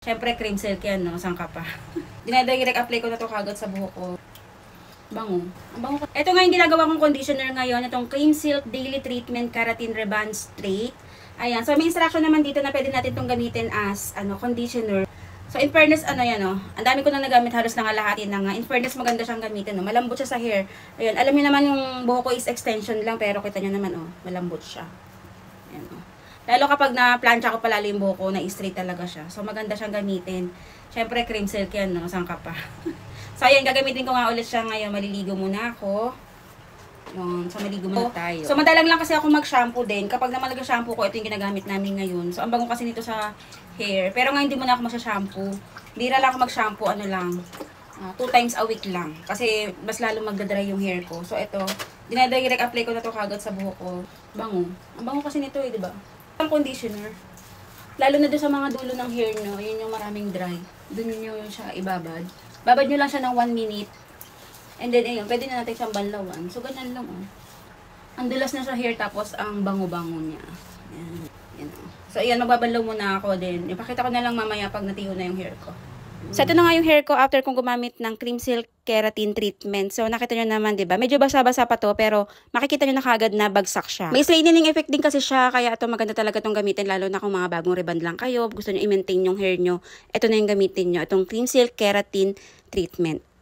Siyempre, cream silk yan, no? Saan ka pa? Dinadirect apply ko na to kagad sa buhok ko. Bango. Ang bango. Ito nga yung ginagawa kong conditioner ngayon. Itong Cream Silk Daily Treatment Keratin Rebond Straight. Ayan. So, may instruction naman dito na pwede natin itong gamitin as conditioner. So, in fairness, yan, no? Ang dami ko na nagamit, halos nangalahati na nga. In fairness, maganda siyang gamitin, no? Malambot siya sa hair. Ayan. Alam niyo naman yung buhok ko is extension lang, pero kita niyo naman, malambot siya. Ayan, Lalo kapag na-plancha ko palalo yung buhok ko, na-straight talaga siya. So, maganda siyang gamitin. Siyempre, cream silk yan, no? Saan ka pa? So, ayan, gagamitin ko nga ulit siya ngayon. Maliligo muna ako. Yun. So, maligo muna tayo. So, madalang lang kasi ako mag-shampoo din. Kapag naman nag-shampoo ko, ito yung ginagamit namin ngayon. So, ang bango kasi nito sa hair. Pero ngayon, hindi muna ako mag-shampoo. Bira lang ako mag-shampoo, 2 times a week lang. Kasi, mas lalo magdadry yung hair ko. So, ito, dinadirect apply ko na to kagad sa buhok ko. Bango. Ang bango kasi nito di ba? Ang conditioner. Lalo na doon sa mga dulo ng hair nyo, yun yung maraming dry. Doon nyo siya ibabad. Babad nyo lang siya ng 1 minute. And then, ayun, pwede na natin siyang banlawan. So, ganyan lang, Ang dulas na sa hair, tapos ang bango-bango niya. Ayan. Ayan, So, ayan, magbabanlaw muna ako din. Ipakita ko na lang mamaya pag natiyo na yung hair ko. So, ito na nga yung hair ko after kong gumamit ng Cream Silk Keratin Treatment. So, nakita nyo naman, diba? Medyo basa-basa pa to, pero makikita nyo na kagad na bagsak siya. May straightening effect din kasi siya, kaya ito maganda talaga itong gamitin, lalo na kung mga bagong rebond lang kayo, gusto nyo i-maintain yung hair nyo, ito na yung gamitin nyo, itong Cream Silk Keratin Treatment.